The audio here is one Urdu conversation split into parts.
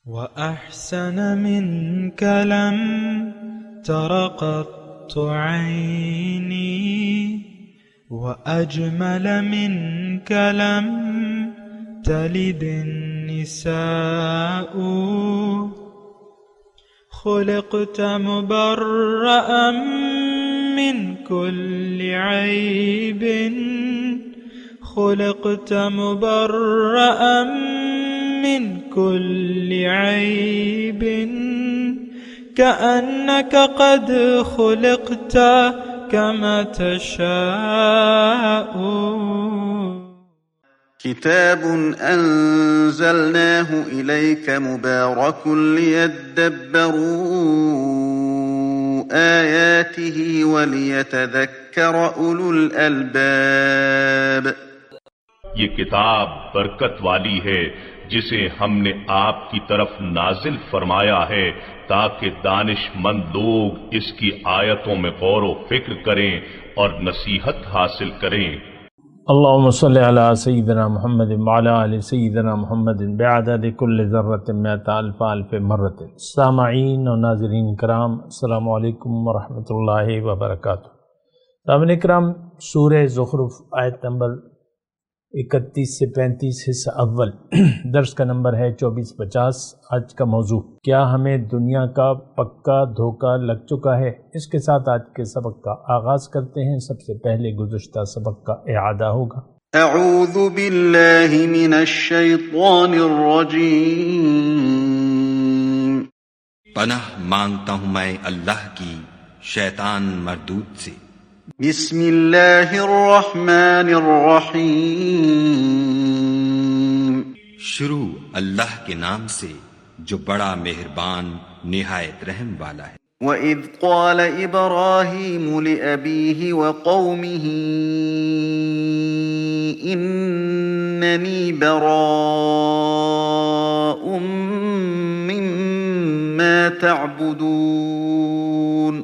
وأحسن منك لم تر قط عيني وأجمل منك لم تلد النساء خلقت مبرأ من كل عيب خلقت مبرأ من كل عيب كأنك قد خلقت كما تشاء. كتاب أنزلناه إليك مبارك ليدبروا آياته وليتذكر أولو الألباب. یہ کتاب برکت والی ہے جسے ہم نے آپ کی طرف نازل فرمایا ہے تاکہ دانش مند لوگ اس کی آیتوں میں غور و فکر کریں اور نصیحت حاصل کریں. اللهم صل على سيدنا محمد وعلى آل سيدنا محمد بعدد كل ذرة مئة ألف ألف مرة. سامعین و ناظرین کرام، السلام علیکم ورحمۃ اللہ وبرکاتہ. سامعین کرام، سورہ زخرف آیت نمبر 31 سے 35 حصہ اول، درس کا نمبر ہے 2450. آج کا موضوع، کیا ہمیں دنیا کا پکا دھوکہ لگ چکا ہے؟ اس کے ساتھ آج کے سبق کا آغاز کرتے ہیں. سب سے پہلے گزشتہ سبق کا اعادہ ہوگا. اعوذ باللہ من الشیطان الرجیم. پناہ مانگتا ہوں میں اللہ کی شیطان مردود سے. بسم اللہ الرحمن الرحیم. شروع اللہ کے نام سے جو بڑا مہربان نہایت رحم والا ہے. وَإِذْ قَالَ إِبْرَاهِيمُ لِأَبِيهِ وَقَوْمِهِ إِنَّنِي بَرَاءٌ مِّمَّا تَعْبُدُونَ.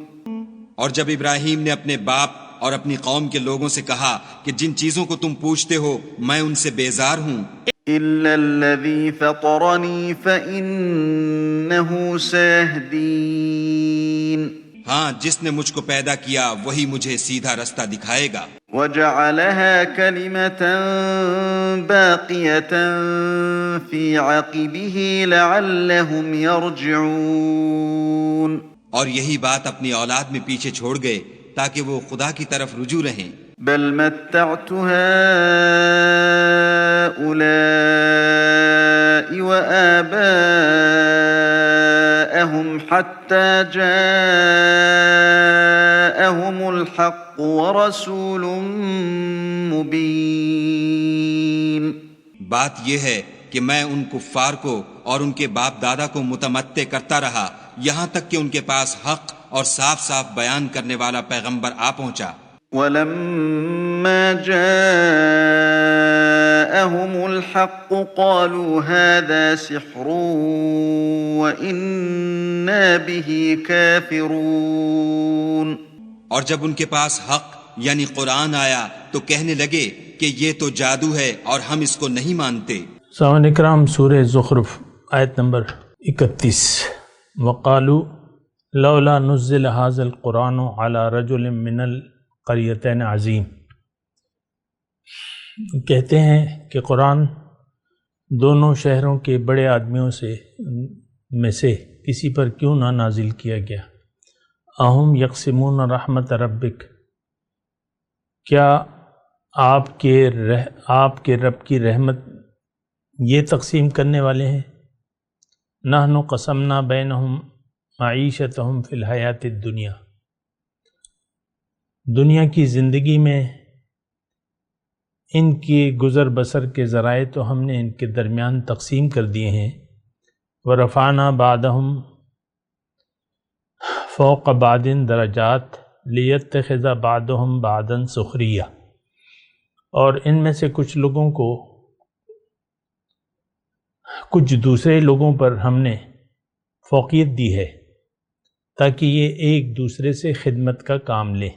اور جب ابراہیم نے اپنے باپ اور اپنی قوم کے لوگوں سے کہا کہ جن چیزوں کو تم پوچھتے ہو میں ان سے بیزار ہوں، إِلَّا الَّذِي فَطَرَنِي فَإِنَّهُ سَيَهْدِينِ. ہاں جس نے مجھ کو پیدا کیا وہی مجھے سیدھا رستہ دکھائے گا. وَجَعَلَهَا كَلِمَةً بَاقِيَةً فِي عَقِبِهِ لَعَلَّهُمْ يَرْجِعُونَ. اور یہی بات اپنی اولاد میں پیچھے چھوڑ گئے تاکہ وہ خدا کی طرف رجوع رہیں. بل متعت هؤلاء وآباءهم حتى جاءهم الحق ورسول مبين. بات یہ ہے کہ میں ان کفار کو اور ان کے باپ دادا کو متمتع کرتا رہا یہاں تک کہ ان کے پاس حق اور صاف صاف بیان کرنے والا پیغمبر آ پہنچا. وَلَمَّا جَاءَهُمُ الْحَقُّ قَالُوا هَذَا سِحْرٌ وَإِنَّا بِهِ كَافِرُونَ. اور جب ان کے پاس حق یعنی قرآن آیا تو کہنے لگے کہ یہ تو جادو ہے اور ہم اس کو نہیں مانتے. سامعین اکرام، سورہ زخرف آیت نمبر 31. وقالوا لولا نزل هذا القرآن على رجل من القريتين عظیم. کہتے ہیں کہ قرآن دونوں شہروں کے بڑے آدمیوں میں سے کسی پر کیوں نہ نازل کیا گیا. اہم یقسمون رحمت ربک، کیا آپ کے رب کی رحمت یہ تقسیم کرنے والے ہیں. نحن قسمنا بینہم معیشتہم فی الحیات الدنیا، دنیا کی زندگی میں ان کی گزر بسر کے ذرائع تو ہم نے ان کے درمیان تقسیم کر دیے ہیں. ورفعنا بعضہم فوق بعض درجات لیتخذ بعضہم بعضا سخریہ، اور ان میں سے کچھ لوگوں کو کچھ دوسرے لوگوں پر ہم نے فوقیت دی ہے تاکہ یہ ایک دوسرے سے خدمت کا کام لیں.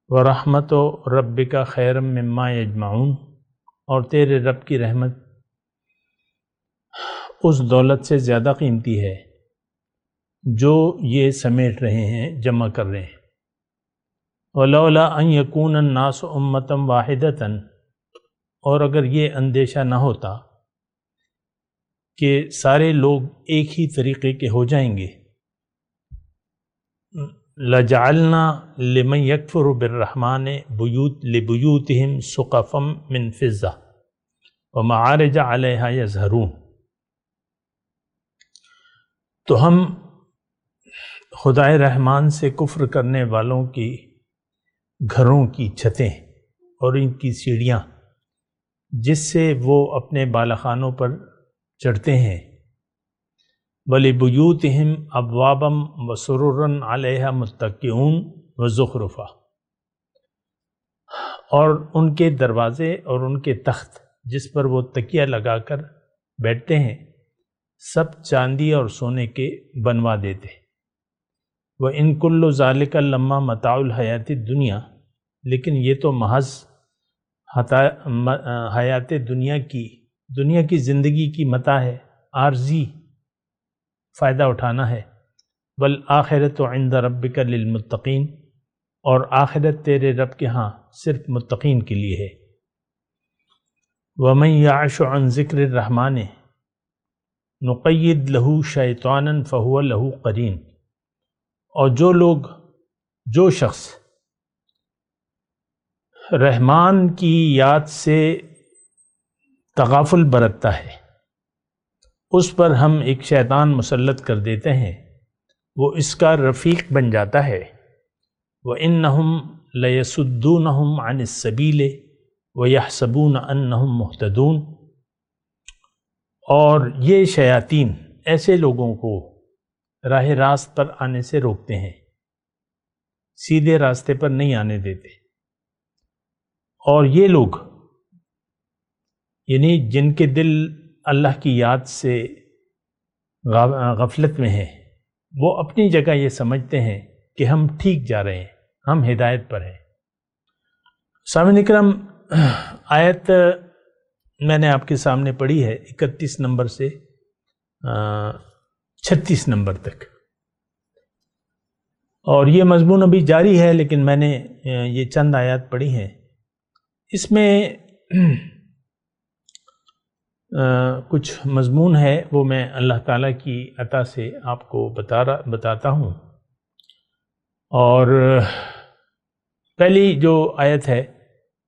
وَرَحْمَتُ رَبِّكَ خَيْرٌ مِّمَّا يَجْمَعُونَ، اور تیرے رب کی رحمت اس دولت سے زیادہ قیمتی ہے جو یہ سمیٹ رہے ہیں، جمع کر رہے ہیں۔ وَلَوْلَا أَن يَكُونَ النَّاسُ أُمَّةً وَاحِدَةً، اور اگر یہ اندیشہ نہ ہوتا کہ سارے لوگ ایک ہی طریقے کے ہو جائیں گے، لَجَعَلْنَا لِمَن يَكْفُرُ بِالرَّحْمَنِ لِبُيُوتِهِمْ سُقَفًا مِّن فِضَّةٍ وَمَعَارِجَ عَلَيْهَا يَظْهَرُونَ، تو ہم خدائے رحمان سے کفر کرنے والوں کی گھروں کی چھتیں اور ان کی سیڑھیاں جس سے وہ اپنے بالاخانوں پر چڑھتے ہیں، وَلِبُيُوتِهِمْ أَبْوَابًا وَسُرُرًا عَلَيْهَا مُتَّكِئُونَ وَزُخْرُفًا، اور ان کے دروازے اور ان کے تخت جس پر وہ تکیہ لگا کر بیٹھتے ہیں سب چاندی اور سونے کے بنوا دیتے۔ وَإِن كُلُّ ذَلِكَ لَمَّا مَتَاعُ الْحَيَاةِ الدُّنْيَا، لیکن یہ تو محض حیات دنیا کی زندگی کی متاع ہے، عارضی فائدہ اٹھانا ہے۔ وَالْآخِرَةُ عِنْدَ رَبِّكَ لِلْمُتَّقِينَ، اور آخرت تیرے رب کے ہاں صرف متقین کے لیے ہے۔ وَمَنْ يَعْشُ عَنْ ذِكْرِ الرَّحْمَنِ نُقَيِّدْ لَهُ شَيْطَانًا فَهُوَ لَهُ قَرِينٌ، اور جو شخص رحمان کی یاد سے تغافل برتتا ہے اس پر ہم ایک شیطان مسلط کر دیتے ہیں، وہ اس کا رفیق بن جاتا ہے۔ وَإِنَّهُمْ لَيَسُدُّونَهُمْ عَنِ السَّبِيلِ وَيَحْسَبُونَ أَنَّهُمْ مُهْتَدُونَ، اور یہ شیاطین ایسے لوگوں کو راہ راست پر آنے سے روکتے ہیں، سیدھے راستے پر نہیں آنے دیتے۔ اور یہ لوگ یعنی جن کے دل اللہ کی یاد سے غفلت میں ہیں، وہ اپنی جگہ یہ سمجھتے ہیں کہ ہم ٹھیک جا رہے ہیں، ہم ہدایت پر ہیں۔ سامعین اکرام، آیت میں نے آپ کے سامنے پڑھی ہے 31 نمبر سے 36 نمبر تک، اور یہ مضمون ابھی جاری ہے، لیکن میں نے یہ چند آیات پڑھی ہیں۔ اس میں کچھ مضمون ہے، وہ میں اللہ تعالیٰ کی عطا سے آپ کو بتاتا ہوں۔ اور پہلی جو آیت ہے،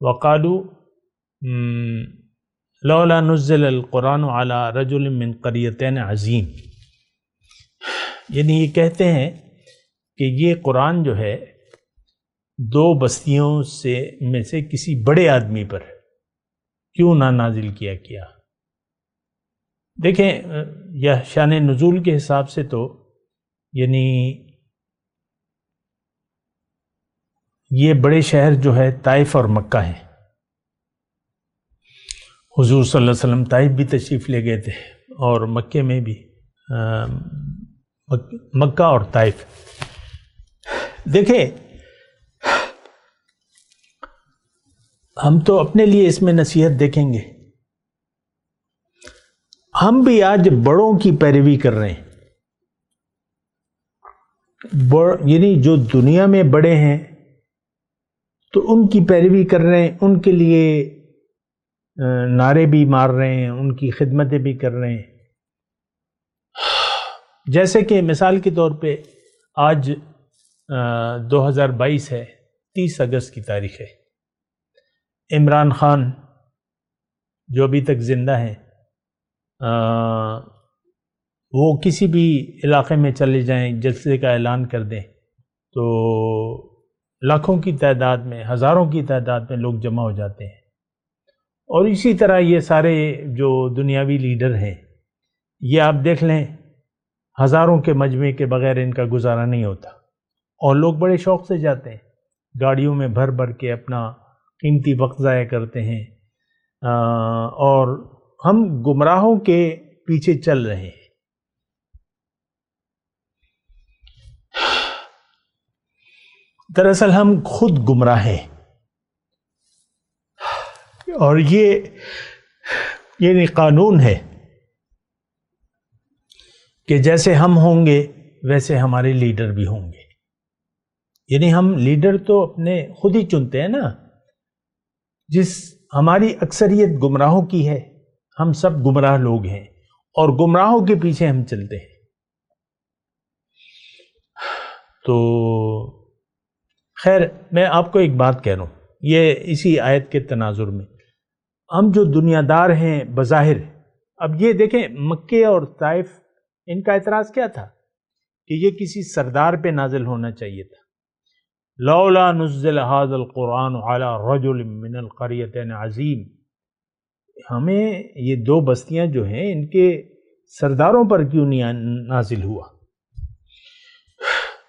وَقَالُوا لَوْلَا نُزِّلَ الْقُرْآنُ عَلَى رَجُلٍ مِّن قَرْيَتَيْنِ عَظِيمٍ، یعنی یہ کہتے ہیں کہ یہ قرآن جو ہے دو بستیوں میں سے کسی بڑے آدمی پر کیوں نہ نازل کیا۔ دیکھیں، یہ شان نزول کے حساب سے تو یعنی یہ بڑے شہر جو ہے طائف اور مکہ ہیں۔ حضور صلی اللہ علیہ وسلم طائف بھی تشریف لے گئے تھے، اور مکے میں بھی، مکہ اور طائف۔ دیکھیں، ہم تو اپنے لیے اس میں نصیحت دیکھیں گے، ہم بھی آج بڑوں کی پیروی کر رہے ہیں، یعنی جو دنیا میں بڑے ہیں تو ان کی پیروی کر رہے ہیں، ان کے لیے نعرے بھی مار رہے ہیں، ان کی خدمتیں بھی کر رہے ہیں۔ جیسے کہ مثال کے طور پہ آج 2022 ہے، 30 اگست کی تاریخ ہے۔ عمران خان جو ابھی تک زندہ ہیں، وہ کسی بھی علاقے میں چلے جائیں، جلسے کا اعلان کر دیں تو لاکھوں کی تعداد میں، ہزاروں کی تعداد میں لوگ جمع ہو جاتے ہیں۔ اور اسی طرح یہ سارے جو دنیاوی لیڈر ہیں، یہ آپ دیکھ لیں، ہزاروں کے مجمع کے بغیر ان کا گزارا نہیں ہوتا، اور لوگ بڑے شوق سے جاتے ہیں، گاڑیوں میں بھر بھر کے اپنا قیمتی وقت ضائع کرتے ہیں، اور ہم گمراہوں کے پیچھے چل رہے ہیں۔ دراصل ہم خود گمراہ ہیں، اور یہ یعنی قانون ہے کہ جیسے ہم ہوں گے ویسے ہمارے لیڈر بھی ہوں گے. یعنی ہم لیڈر تو اپنے خود ہی چنتے ہیں نا. جس ہماری اکثریت گمراہوں کی ہے، ہم سب گمراہ لوگ ہیں اور گمراہوں کے پیچھے ہم چلتے ہیں. تو خیر میں آپ کو ایک بات کہہ رہا ہوں، یہ اسی آیت کے تناظر میں ہم جو دنیا دار ہیں بظاہر، اب یہ دیکھیں مکے اور طائف ان کا اعتراض کیا تھا کہ یہ کسی سردار پہ نازل ہونا چاہیے تھا. لولا نزل هذا القرآن على رجل من القريتين عظیم. ہمیں یہ دو بستیاں جو ہیں ان کے سرداروں پر کیوں نہیں نازل ہوا؟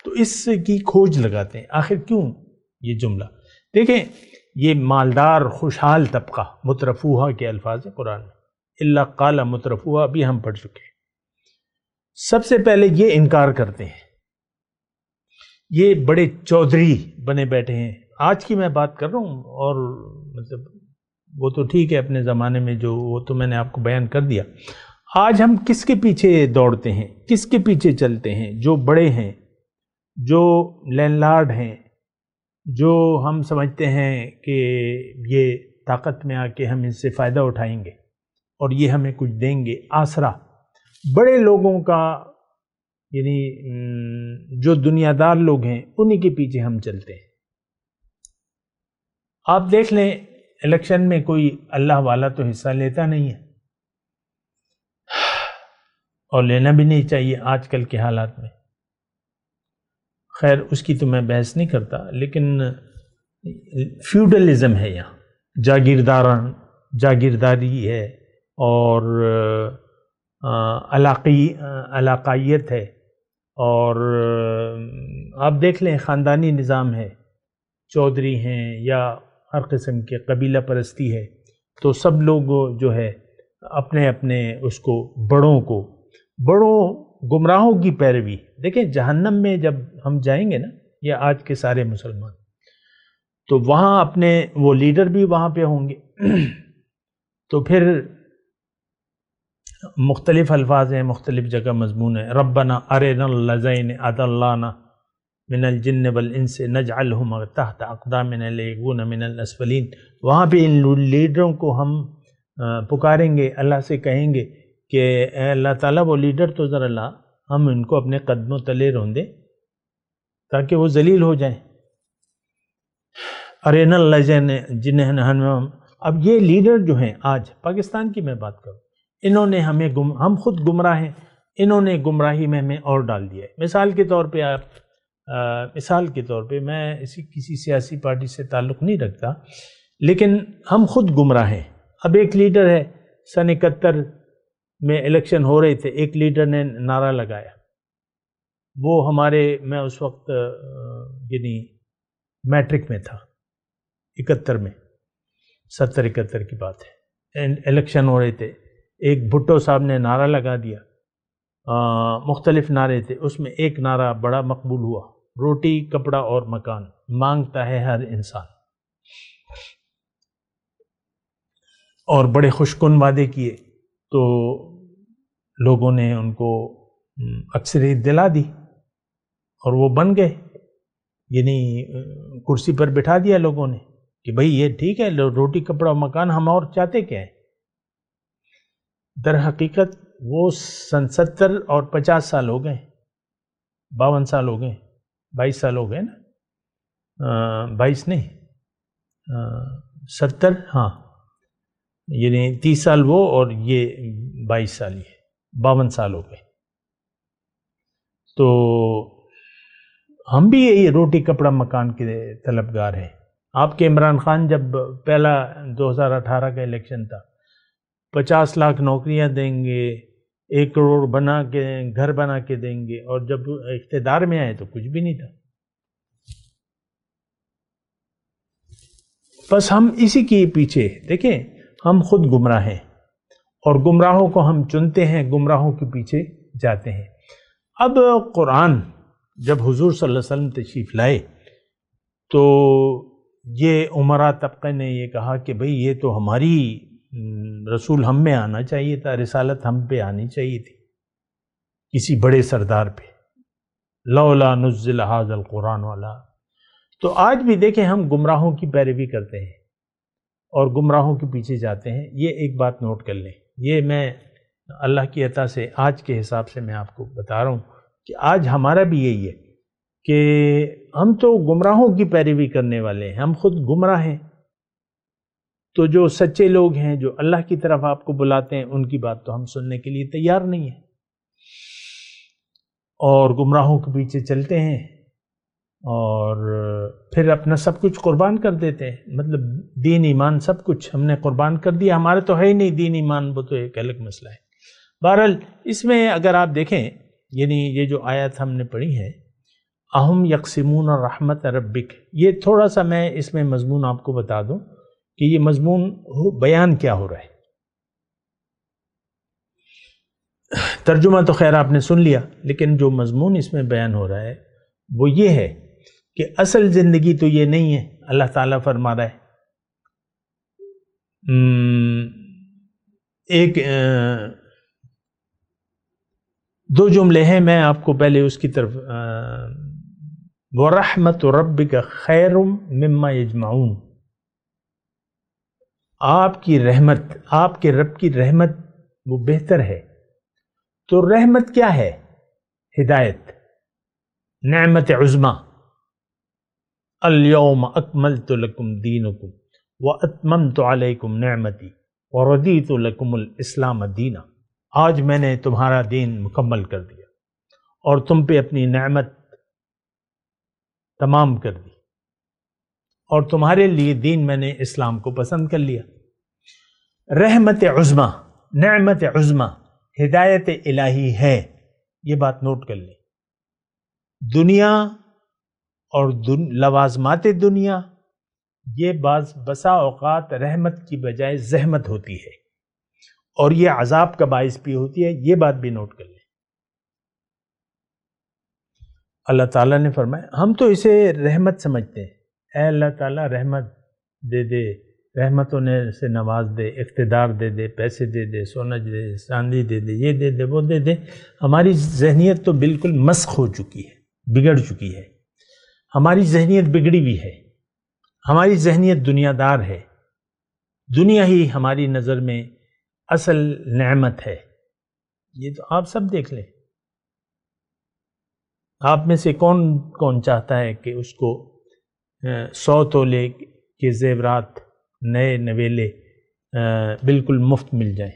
تو اس کی کھوج لگاتے ہیں آخر کیوں یہ جملہ. دیکھیں یہ مالدار خوشحال طبقہ، مترفوہا کے الفاظ ہیں قرآن میں، الا قال مترفوہا بھی ہم پڑھ چکے ہیں. سب سے پہلے یہ انکار کرتے ہیں، یہ بڑے چودھری بنے بیٹھے ہیں. آج کی میں بات کر رہا ہوں، اور مطلب وہ تو ٹھیک ہے اپنے زمانے میں جو وہ تو میں نے آپ کو بیان کر دیا. آج ہم کس کے پیچھے دوڑتے ہیں، کس کے پیچھے چلتے ہیں؟ جو بڑے ہیں، جو لینڈ لارڈ ہیں، جو ہم سمجھتے ہیں کہ یہ طاقت میں آ کے ہم اس سے فائدہ اٹھائیں گے اور یہ ہمیں کچھ دیں گے. آسرا بڑے لوگوں کا، یعنی جو دنیا دار لوگ ہیں انہی کے پیچھے ہم چلتے ہیں. آپ دیکھ لیں الیکشن میں کوئی اللہ والا تو حصہ لیتا نہیں ہے، اور لینا بھی نہیں چاہیے آج کل کے حالات میں. خیر اس کی تو میں بحث نہیں کرتا، لیکن فیوڈلزم ہے یہاں، جاگیرداری ہے اور علاقائیت ہے، اور آپ دیکھ لیں خاندانی نظام ہے، چودھری ہیں یا ہر قسم کے قبیلہ پرستی ہے. تو سب لوگ جو ہے اپنے اپنے اس کو بڑوں گمراہوں کی پیروی. دیکھیں جہنم میں جب ہم جائیں گے نا، یا آج کے سارے مسلمان، تو وہاں اپنے وہ لیڈر بھی وہاں پہ ہوں گے. تو پھر مختلف الفاظ ہیں، مختلف جگہ مضمون ہے. ربنا ارنا اللذین اضلانا من الجن والانس نجعلہم تحت اقدامنا لیکون من الاسفلین. وہاں پہ ان لیڈروں کو ہم پکاریں گے، اللہ سے کہیں گے کہ اے اللہ تعالیٰ وہ لیڈر تو ذرا لا، ہم ان کو اپنے قدموں تلے روندیں تاکہ وہ ذلیل ہو جائیں. ارنا اللذین جنہن. اب یہ لیڈر جو ہیں آج پاکستان کی میں بات کروں، انہوں نے ہم خود گمراہ ہیں، انہوں نے گمراہی میں ہمیں اور ڈال دیا ہے. مثال کے طور پہ میں کسی سیاسی پارٹی سے تعلق نہیں رکھتا، لیکن ہم خود گمراہ ہیں. اب ایک لیڈر ہے، سن 71 میں الیکشن ہو رہے تھے، ایک لیڈر نے نعرہ لگایا، وہ میں اس وقت یعنی میٹرک میں تھا، 71 میں، 70-71 کی بات ہے، الیکشن ہو رہے تھے. ایک بھٹو صاحب نے نعرہ لگا دیا، مختلف نعرے تھے، اس میں ایک نعرہ بڑا مقبول ہوا، روٹی کپڑا اور مکان مانگتا ہے ہر انسان. اور بڑے خوش کن وعدے کیے، تو لوگوں نے ان کو اکثریت دلا دی اور وہ بن گئے. یعنی کرسی پر بٹھا دیا لوگوں نے کہ بھئی یہ ٹھیک ہے، روٹی کپڑا اور مکان، ہم اور چاہتے کیا ہے. در حقیقت وہ سن 70 اور 50 سال ہو گئے، 52 سال ہو گئے، 22 سال ہو گئے نا، 22 نہیں 70، ہاں یعنی 30 سال وہ اور یہ 22 سال یہ 52 سال ہو گئے. تو ہم بھی یہ روٹی کپڑا مکان کے طلبگار ہیں. آپ کے عمران خان جب پہلا 2018 کا الیکشن تھا، 50 لاکھ نوکریاں دیں گے، 1 کروڑ گھر بنا کے دیں گے، اور جب اقتدار میں آئے تو کچھ بھی نہیں تھا. بس ہم اسی کے پیچھے، دیکھیں ہم خود گمراہ ہیں اور گمراہوں کو ہم چنتے ہیں، گمراہوں کے پیچھے جاتے ہیں. اب قرآن جب حضور صلی اللہ علیہ وسلم تشریف لائے تو یہ عمرہ طبقے نے یہ کہا کہ بھئی یہ تو ہماری رسول ہم میں آنا چاہیے تھا، رسالت ہم پہ آنی چاہیے تھی. کسی بڑے سردار پہ، لولا نزل ھذا القرآن والا۔ تو آج بھی دیکھیں ہم گمراہوں کی پیروی کرتے ہیں اور گمراہوں کے پیچھے جاتے ہیں۔ یہ ایک بات نوٹ کر لیں، یہ میں اللہ کی عطا سے آج کے حساب سے میں آپ کو بتا رہا ہوں کہ آج ہمارا بھی یہی ہے کہ ہم تو گمراہوں کی پیروی کرنے والے ہیں، ہم خود گمراہ ہیں، تو جو سچے لوگ ہیں جو اللہ کی طرف آپ کو بلاتے ہیں ان کی بات تو ہم سننے کے لیے تیار نہیں ہیں، اور گمراہوں کے پیچھے چلتے ہیں اور پھر اپنا سب کچھ قربان کر دیتے ہیں، مطلب دین ایمان سب کچھ ہم نے قربان کر دیا، ہمارا تو ہے ہی نہیں دین ایمان، وہ تو ایک الگ مسئلہ ہے۔ بہرحال اس میں اگر آپ دیکھیں، یعنی یہ جو آیت ہم نے پڑھی ہے، اہم یقسمون رحمت ربک، یہ تھوڑا سا میں اس میں مضمون آپ کو بتا دوں کہ یہ مضمون بیان کیا ہو رہا ہے۔ ترجمہ تو خیر آپ نے سن لیا، لیکن جو مضمون اس میں بیان ہو رہا ہے وہ یہ ہے کہ اصل زندگی تو یہ نہیں ہے۔ اللہ تعالیٰ فرما رہا ہے، ایک دو جملے ہیں، میں آپ کو پہلے اس کی طرف وَرَحْمَةُ رَبِّكَ خَيْرٌ مِّمَّا يَجْمَعُونَ، آپ کی رحمت، آپ کے رب کی رحمت وہ بہتر ہے۔ تو رحمت کیا ہے؟ ہدایت، نعمت عظمیٰ، اليوم اکملت لکم دینکم واتممت علیکم نعمتی ورضیت لکم الاسلام دینا، آج میں نے تمہارا دین مکمل کر دیا اور تم پہ اپنی نعمت تمام کر دی، اور تمہارے لیے دین میں نے اسلام کو پسند کر لیا۔ رحمت عظمیٰ، نعمت عظمیٰ، ہدایت الہی ہے، یہ بات نوٹ کر لیں۔ دنیا اور لوازمات دنیا یہ بسا اوقات رحمت کی بجائے زحمت ہوتی ہے، اور یہ عذاب کا باعث بھی ہوتی ہے، یہ بات بھی نوٹ کر لیں۔ اللہ تعالیٰ نے فرمایا، ہم تو اسے رحمت سمجھتے ہیں، اے اللہ تعالیٰ رحمت دے دے، رحمتوں نے سے نواز دے، اقتدار دے دے، پیسے دے دے، سونا دے دے، چاندی دے دے، یہ دے دے، وہ دے دے۔ ہماری ذہنیت تو بالکل مسخ ہو چکی ہے، بگڑ چکی ہے، ہماری ذہنیت بگڑی ہوئی ہے، ہماری ذہنیت دنیا دار ہے، دنیا ہی ہماری نظر میں اصل نعمت ہے۔ یہ تو آپ سب دیکھ لیں، آپ میں سے کون کون چاہتا ہے کہ اس کو 100 تولے کے زیورات نئے نویلے بالکل مفت مل جائیں؟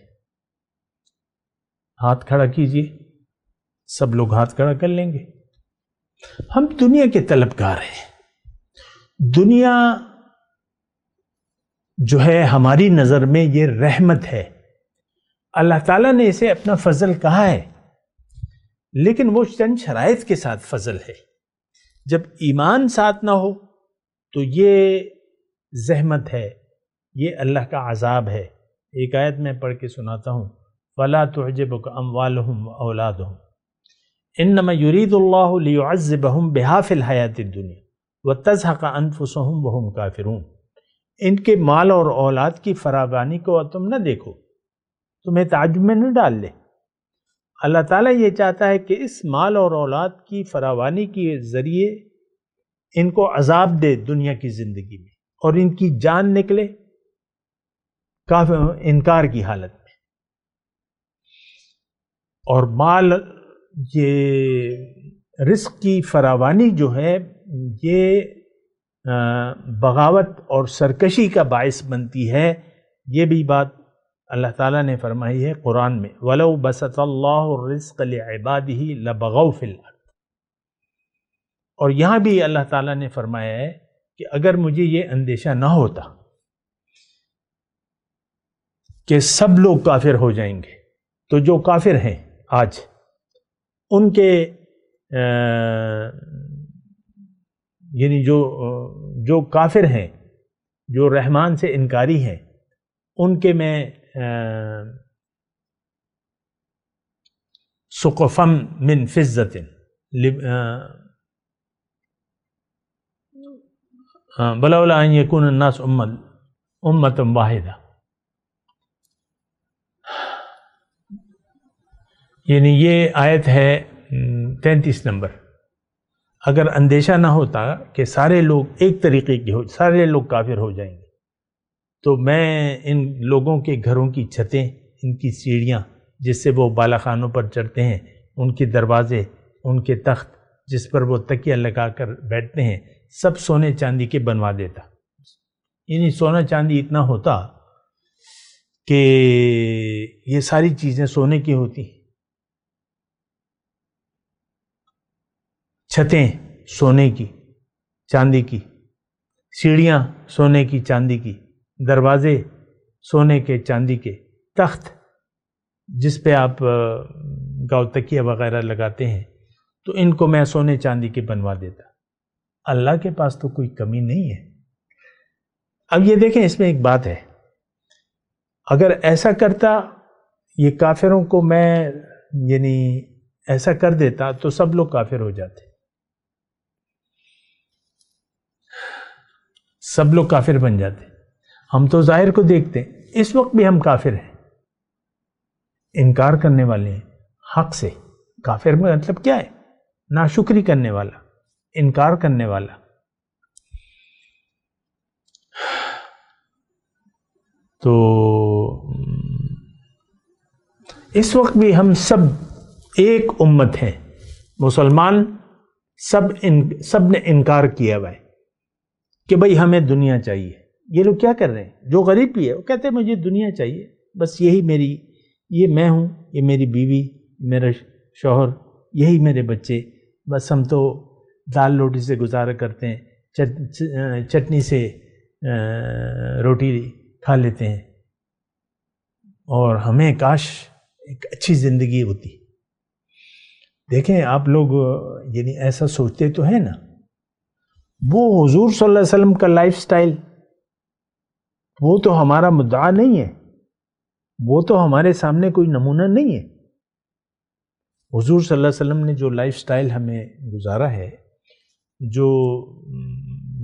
ہاتھ کھڑا کیجئے، سب لوگ ہاتھ کھڑا کر لیں گے۔ ہم دنیا کے طلبگار ہیں، دنیا جو ہے ہماری نظر میں یہ رحمت ہے، اللہ تعالیٰ نے اسے اپنا فضل کہا ہے، لیکن وہ چند شرائط کے ساتھ فضل ہے۔ جب ایمان ساتھ نہ ہو تو یہ زحمت ہے، یہ اللہ کا عذاب ہے۔ ایک آیت میں پڑھ کے سناتا ہوں، فَلَا تُعْجِبُكَ أَمْوَالُهُمْ وَأَوْلَادُهُمْ إِنَّمَا يُرِيدُ اللَّهُ لِيُعَذِّبَهُمْ بِهَا فِي الْحَيَاةِ الدُّنْيَا وَتَزْهَقَ أَنفُسُهُمْ وَهُمْ كَافِرُونَ۔ ان کے مال اور اولاد کی فراوانی کو تم نہ دیکھو، تمہیں تعجب میں نہ ڈال لے۔ اللہ تعالیٰ یہ چاہتا ہے کہ اس مال اور اولاد کی فراوانی کے ذریعے ان کو عذاب دے دنیا کی زندگی میں، اور ان کی جان نکلے کافی انکار کی حالت میں۔ اور مال، یہ رزق کی فراوانی جو ہے یہ بغاوت اور سرکشی کا باعث بنتی ہے، یہ بھی بات اللہ تعالیٰ نے فرمائی ہے قرآن میں، وَلَوْ بَسَطَ اللَّهُ الرِّزْقَ لِعِبَادِهِ لَبَغَوْا فِي الْأَرْضِ۔ اور یہاں بھی اللہ تعالیٰ نے فرمایا ہے کہ اگر مجھے یہ اندیشہ نہ ہوتا کہ سب لوگ کافر ہو جائیں گے، تو جو کافر ہیں آج ان کے یعنی جو کافر ہیں، جو رحمان سے انکاری ہیں، ان کے میں سقفم من فضت ولولا ان یکون الناس امة واحدہ۔ یعنی یہ آیت ہے 33 نمبر. اگر اندیشہ نہ ہوتا کہ سارے لوگ ایک طریقے کے سارے لوگ کافر ہو جائیں گے تو میں ان لوگوں کے گھروں کی چھتیں، ان کی سیڑھیاں جس سے وہ بالا خانوں پر چڑھتے ہیں، ان کے دروازے، ان کے تخت جس پر وہ تکیہ لگا کر بیٹھتے ہیں، سب سونے چاندی کے بنوا دیتا. یعنی سونا چاندی اتنا ہوتا کہ یہ ساری چیزیں سونے کی ہوتی، چھتیں سونے کی چاندی کی، سیڑھیاں سونے کی چاندی کی، دروازے سونے کے چاندی کے، تخت جس پہ آپ گاؤ تکیہ وغیرہ لگاتے ہیں، تو ان کو میں سونے چاندی کے بنوا دیتا. اللہ کے پاس تو کوئی کمی نہیں ہے. اب یہ دیکھیں اس میں ایک بات ہے، اگر ایسا کرتا یہ کافروں کو میں یعنی ایسا کر دیتا تو سب لوگ کافر ہو جاتے، سب لوگ کافر بن جاتے. ہم تو ظاہر کو دیکھتے ہیں، اس وقت بھی ہم کافر ہیں، انکار کرنے والے ہیں حق سے. کافر میں مطلب کیا ہے؟ ناشکری کرنے والا، انکار کرنے والا. تو اس وقت بھی ہم سب ایک امت ہیں، مسلمان سب نے انکار کیا ہوا ہے کہ بھئی ہمیں دنیا چاہیے. یہ لوگ کیا کر رہے ہیں؟ جو غریب بھی ہے وہ کہتے ہیں مجھے دنیا چاہیے، بس یہی یہ میں ہوں، یہ میری بیوی، میرا شوہر، یہی میرے بچے، بس ہم تو دال روٹی سے گزارا کرتے ہیں، چٹنی سے روٹی کھا لیتے ہیں، اور ہمیں کاش ایک اچھی زندگی ہوتی. دیکھیں آپ لوگ یعنی ایسا سوچتے تو ہیں نا، وہ حضور صلی اللہ علیہ وسلم کا لائف سٹائل وہ تو ہمارا مدعا نہیں ہے، وہ تو ہمارے سامنے کوئی نمونہ نہیں ہے. حضور صلی اللہ علیہ وسلم نے جو لائف سٹائل ہمیں گزارا ہے، جو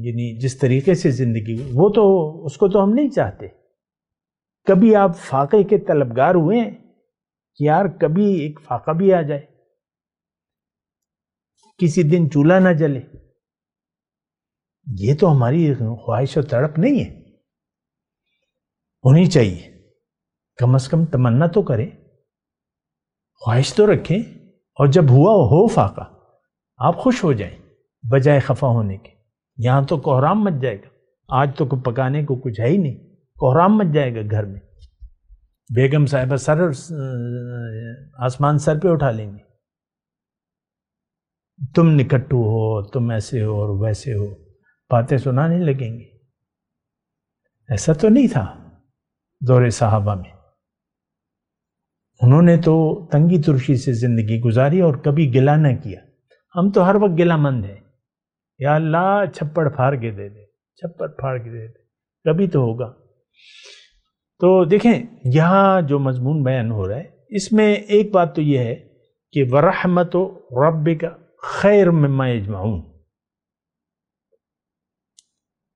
یعنی جس طریقے سے زندگی، وہ تو اس کو تو ہم نہیں چاہتے. کبھی آپ فاقے کے طلبگار ہوئے ہیں کہ یار کبھی ایک فاقہ بھی آ جائے، کسی دن چولہا نہ جلے؟ یہ تو ہماری خواہش و تڑپ نہیں ہے. ہونی چاہیے، کم از کم تمنا تو کریں، خواہش تو رکھیں، اور جب ہو فاقہ آپ خوش ہو جائیں بجائے خفا ہونے کے. یہاں تو کوہرام مچ جائے گا، آج تو پکانے کو کچھ ہے ہی نہیں، کوہرام مچ جائے گا گھر میں. بیگم صاحبہ آسمان سر پہ اٹھا لیں گے، تم نکٹو ہو، تم ایسے ہو اور ویسے ہو، باتیں سنانے لگیں گے. ایسا تو نہیں تھا دور صحابہ میں. انہوں نے تو تنگی ترشی سے زندگی گزاری اور کبھی گلہ نہ کیا. ہم تو ہر وقت گلہ مند ہیں، یا اللہ چھپڑ پھاڑ کے دے دے، چھپڑ پھاڑ کے دے دے، کبھی تو ہوگا. تو دیکھیں یہاں جو مضمون بیان ہو رہا ہے، اس میں ایک بات تو یہ ہے کہ وَرَحْمَتُ رَبِّكَ خَيْرٌ مِّمَّا يَجْمَعُونَ.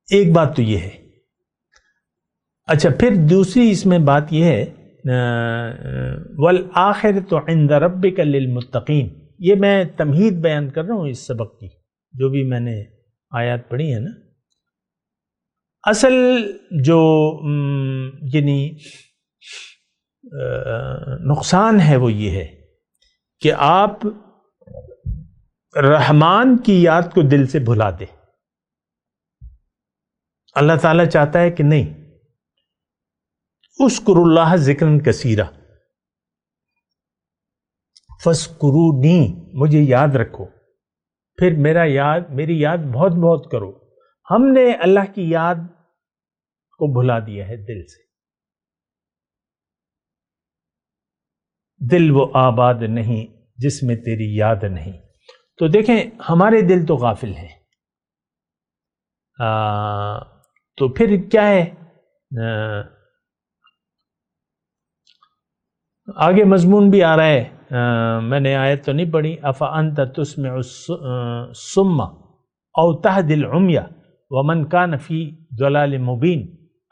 ایک بات تو یہ ہے. اچھا پھر دوسری اس میں بات یہ ہے وَالْآخِرَةُ عِنْدَ رَبِّكَ لِلْمُتَّقِينَ. یہ میں تمہید بیان کر رہا ہوں اس سبق کی، جو بھی میں نے آیات پڑھی ہے نا. اصل جو یعنی نقصان ہے وہ یہ ہے کہ آپ رحمان کی یاد کو دل سے بھلا دیں. اللہ تعالیٰ چاہتا ہے کہ نہیں، اذکروا اللہ ذکرا کثیرا، فاذکرونی، مجھے یاد رکھو، پھر میری یاد بہت بہت کرو. ہم نے اللہ کی یاد کو بھلا دیا ہے دل سے. دل وہ آباد نہیں جس میں تیری یاد نہیں. تو دیکھیں ہمارے دل تو غافل ہیں. تو پھر کیا ہے، آگے مضمون بھی آ رہا ہے. میں نے آیت تو نہیں پڑھی، أَفَأَنْتَ تُسْمِعُ الصُّمَّ أَوْ تَهْدِي الْعُمْيَ وَمَنْ كَانَ فِي ضَلَالٍ مُبِينٍ.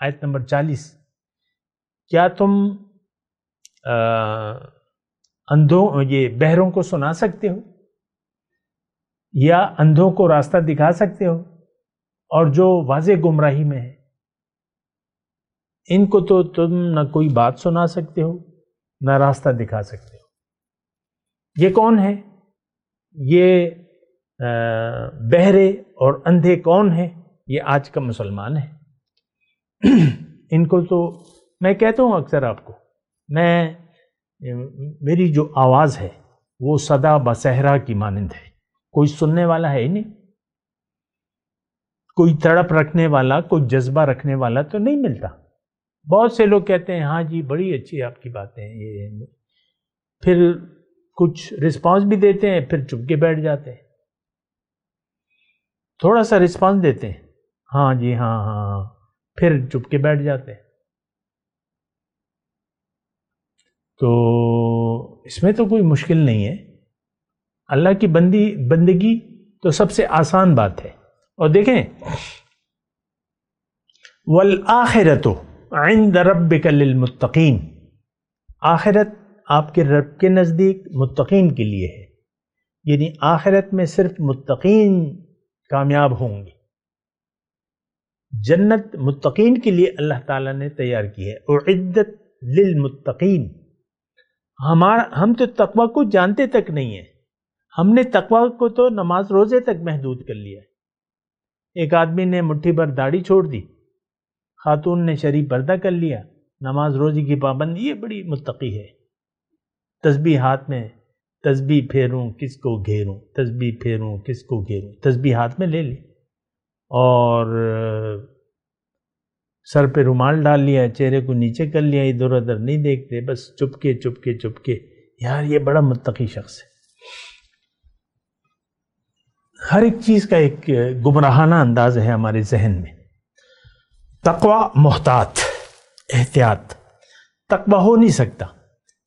آیت نمبر 40. کیا تم اندھوں یہ بہروں کو سنا سکتے ہو یا اندھوں کو راستہ دکھا سکتے ہو؟ اور جو واضح گمراہی میں ہے ان کو تو تم نہ کوئی بات سنا سکتے ہو نہ راستہ دکھا سکتے ہو۔ یہ کون ہے؟ یہ بہرے اور اندھے کون ہیں؟ یہ آج کا مسلمان ہے۔ ان کو تو میں کہتا ہوں اکثر آپ کو، میری جو آواز ہے وہ صدا بصحرا کی مانند ہے، کوئی سننے والا ہے ہی نہیں، کوئی تڑپ رکھنے والا، کوئی جذبہ رکھنے والا تو نہیں ملتا۔ بہت سے لوگ کہتے ہیں ہاں جی بڑی اچھی آپ کی باتیں یہ، پھر کچھ رسپانس بھی دیتے ہیں، پھر چپ کے بیٹھ جاتے ہیں۔ تھوڑا سا رسپانس دیتے ہیں، ہاں جی ہاں ہاں ہاں، پھر چپ کے بیٹھ جاتے ہیں۔ تو اس میں تو کوئی مشکل نہیں ہے، اللہ کی بندگی تو سب سے آسان بات ہے۔ اور دیکھیں وَالْآخِرَةُ عِنْدَ رَبِّكَ لِلْمُتَّقِينَ، آخرت آپ کے رب کے نزدیک متقین کے لیے ہے، یعنی آخرت میں صرف متقین کامیاب ہوں گے۔ جنت متقین کے لیے اللہ تعالیٰ نے تیار کی ہے، اعدت للمتقین۔ ہم تو تقوی کو جانتے تک نہیں ہیں، ہم نے تقوی کو تو نماز روزے تک محدود کر لیا ہے۔ ایک آدمی نے مٹھی بھر داڑھی چھوڑ دی، خاتون نے شرعی پردہ کر لیا، نماز روزی کی پابندی، یہ بڑی متقی ہے۔ تسبیح ہاتھ میں، تسبیح پھیروں کس کو گھیروں، تسبیح پھیروں کس کو گھیروں، تسبیح ہاتھ میں لے لی اور سر پہ رومال ڈال لیا، چہرے کو نیچے کر لیا، ادھر ادھر نہیں دیکھتے، بس چپکے چپکے چپکے۔ یار یہ بڑا متقی شخص ہے۔ ہر ایک چیز کا ایک گمراہانہ انداز ہے ہمارے ذہن میں۔ تقوی محتاط، احتیاط۔ تقوی ہو نہیں سکتا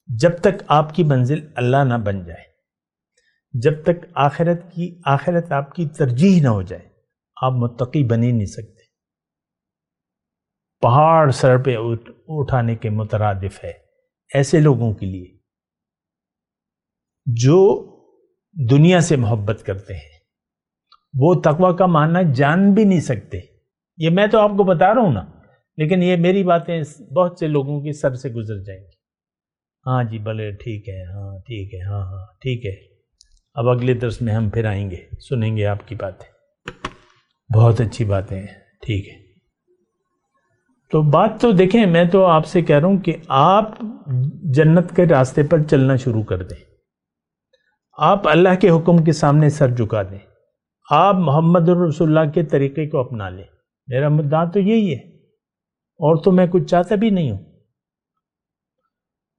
جب تک آپ کی منزل اللہ نہ بن جائے، جب تک آخرت آپ کی ترجیح نہ ہو جائے، آپ متقی بن ہی نہیں سکتے۔ پہاڑ سر پہ اٹھانے کے مترادف ہے ایسے لوگوں کے لیے جو دنیا سے محبت کرتے ہیں، وہ تقوی کا معنی جان بھی نہیں سکتے۔ یہ میں تو آپ کو بتا رہا ہوں نا، لیکن یہ میری باتیں بہت سے لوگوں کے سر سے گزر جائیں گی۔ ہاں جی بھلے ٹھیک ہے، ہاں ٹھیک ہے، ہاں ہاں ٹھیک ہے، اب اگلے درس میں ہم پھر آئیں گے، سنیں گے آپ کی باتیں، بہت اچھی باتیں ہیں، ٹھیک ہے۔ تو بات تو دیکھیں، میں تو آپ سے کہہ رہا ہوں کہ آپ جنت کے راستے پر چلنا شروع کر دیں، آپ اللہ کے حکم کے سامنے سر جھکا دیں، آپ محمد رسول اللہ کے طریقے کو اپنا لیں۔ میرا مدعا تو یہی ہے، اور تو میں کچھ چاہتا بھی نہیں ہوں۔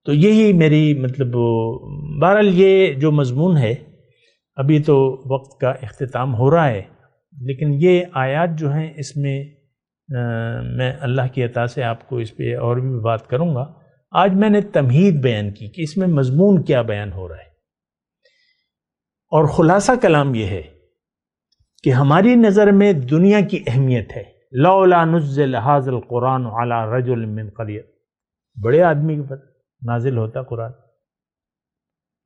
تو یہی میری بہرحال یہ جو مضمون ہے، ابھی تو وقت کا اختتام ہو رہا ہے، لیکن یہ آیات جو ہیں اس میں میں اللہ کی عطا سے آپ کو اس پہ اور بھی بات کروں گا۔ آج میں نے تمہید بیان کی کہ اس میں مضمون کیا بیان ہو رہا ہے، اور خلاصہ کلام یہ ہے کہ ہماری نظر میں دنیا کی اہمیت ہے۔ لولا نزل هذا القرآن على رجل من قریہ، بڑے آدمی کے پر نازل ہوتا قرآن۔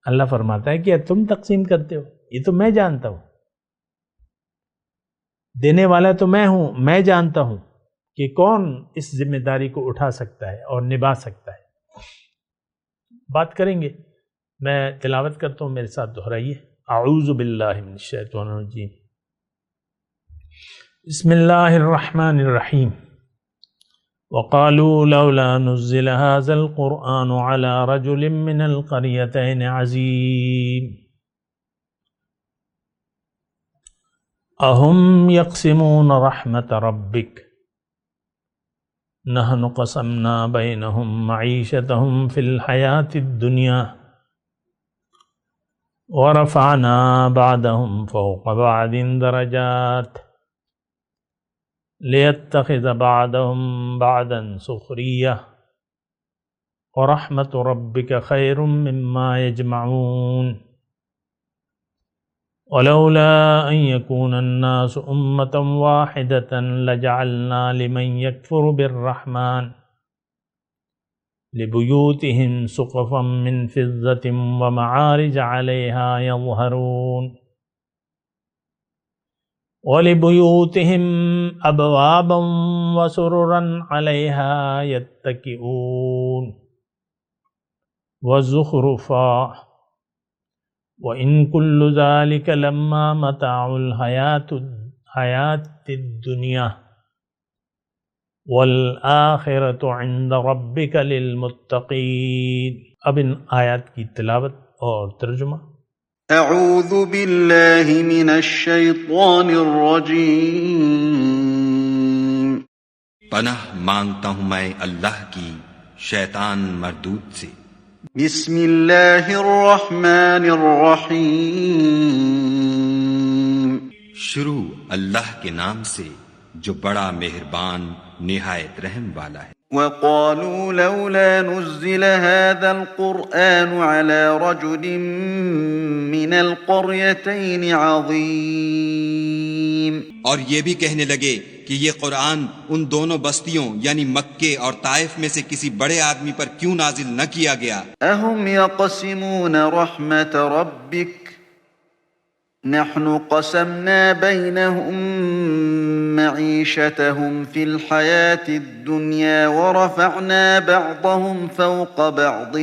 اللہ فرماتا ہے کہ تم تقسیم کرتے ہو، یہ تو میں جانتا ہوں، دینے والا تو میں ہوں، میں جانتا ہوں کہ کون اس ذمہ داری کو اٹھا سکتا ہے اور نبھا سکتا ہے۔ بات کریں گے، میں تلاوت کرتا ہوں، میرے ساتھ دہرائیے۔ اعوذ باللہ من الشیطان الرجیم، بسم اللہ الرحمن الرحیم۔ وقالوا لولا نزل هذا القرآن على رجل من القريتين عظيم أهم يقسمون رحمة ربك نحن قسمنا بينهم معيشتهم في الحياة الدنيا ورفعنا بعضهم فوق بعض درجات ليتخذ بعضهم بعضا سخرية ورحمة ربك خير مما يجمعون ولولا أن يكون الناس أمة واحدة لجعلنا لمن يكفر بالرحمن لبیوتہم سقفا من فضة ومعارج علیہا یظہرون وَلِبُيُوتِهِمْ أَبْوَابًا وَسُرُرًا عَلَيْهَا يَتَّكِئُونَ وَزُخْرُفًا وَإِن كُلُّ ذَلِكَ لَمَّا مَتَاعُ الْحَيَاةِ الدُّنْيَا وَالْآخِرَةُ عِندَ رَبِّكَ لِلْمُتَّقِينَ۔ اب ان آیات کی تلاوت اور ترجمہ۔ اعوذ باللہ من الشیطان الرجیم۔ پناہ مانگتا ہوں میں اللہ کی شیطان مردود سے۔ بسم اللہ الرحمن الرحیم۔ شروع اللہ کے نام سے جو بڑا مہربان نہایت رحم والا ہے۔ وقالوا لولا نزل هذا القرآن على رجل من القريتين عظيم۔ اور یہ بھی کہنے لگے کہ یہ قرآن ان دونوں بستیوں یعنی مکے اور طائف میں سے کسی بڑے آدمی پر کیوں نازل نہ کیا گیا؟ اهم يقسمون رحمت ربك نحن قسمنا بينهم معيشتهم في الحياة الدنيا ورفعنا بعضهم فوق بعض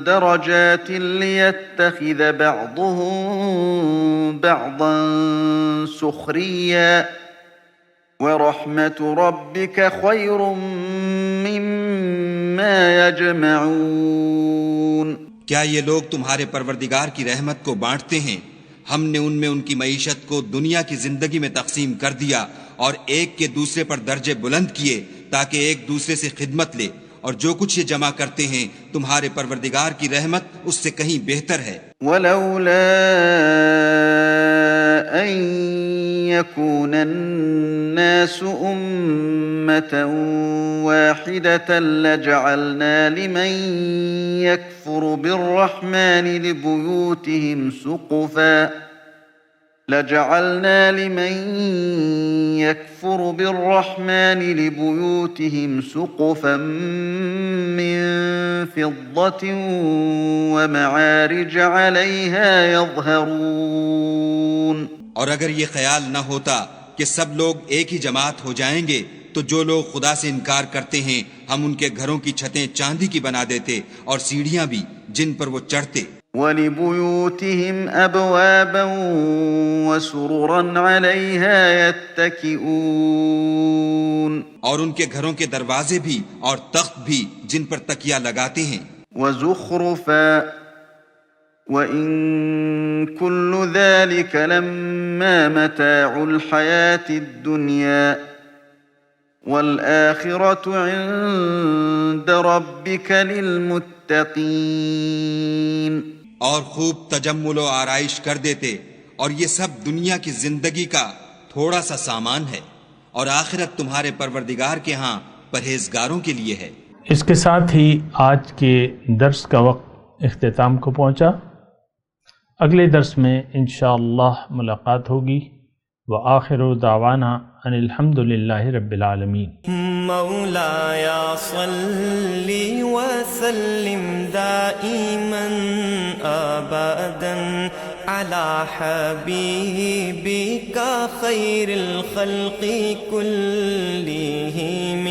درجات ليتخذ بعضهم بعضا سخريا ورحمة ربك خير مما يجمعون۔ کیا یہ لوگ تمہارے پروردگار کی رحمت کو بانٹتے ہیں؟ ہم نے ان میں ان کی معیشت کو دنیا کی زندگی میں تقسیم کر دیا اور ایک کے دوسرے پر درجے بلند کیے تاکہ ایک دوسرے سے خدمت لے، اور جو کچھ یہ جمع کرتے ہیں تمہارے پروردگار کی رحمت اس سے کہیں بہتر ہے۔ ولولا ان يكون الناس أمة واحدة لجعلنا لمن يكفر بالرحمن لبيوتهم سقفا من فضة ومعارج عليها يظهرون۔ اور اگر یہ خیال نہ ہوتا کہ سب لوگ ایک ہی جماعت ہو جائیں گے تو جو لوگ خدا سے انکار کرتے ہیں ہم ان کے گھروں کی چھتیں چاندی کی بنا دیتے اور سیڑھیاں بھی جن پر وہ چڑھتے۔ وَلِبُيُوتِهِمْ أَبْوَابًا وَسُرُرًا عَلَيْهَا يَتَّكِئُونَ، اور ان کے گھروں کے دروازے بھی اور تخت بھی جن پر تکیہ لگاتے ہیں۔ وَزُخْرُفًا وَإِن كُلُّ ذَلِكَ لَمَّا مَتَاعُ الْحَيَاةِ الدُّنْيَا وَالْآخِرَةُ عِندَ رَبِّكَ لِلْمُتَّقِينَ۔ اور خوب تجمل و آرائش کر دیتے، اور یہ سب دنیا کی زندگی کا تھوڑا سا سامان ہے، اور آخرت تمہارے پروردگار کے ہاں پرہیزگاروں کے لیے ہے۔ اس کے ساتھ ہی آج کے درس کا وقت اختتام کو پہنچا۔ اگلے درس میں انشاءاللہ ملاقات ہوگی۔ وآخر دعوانا ان الحمدللہ رب العالمین۔ مولایا صلی وسلم دائما ابدا علی حبیبک خیر الخلق کلہم۔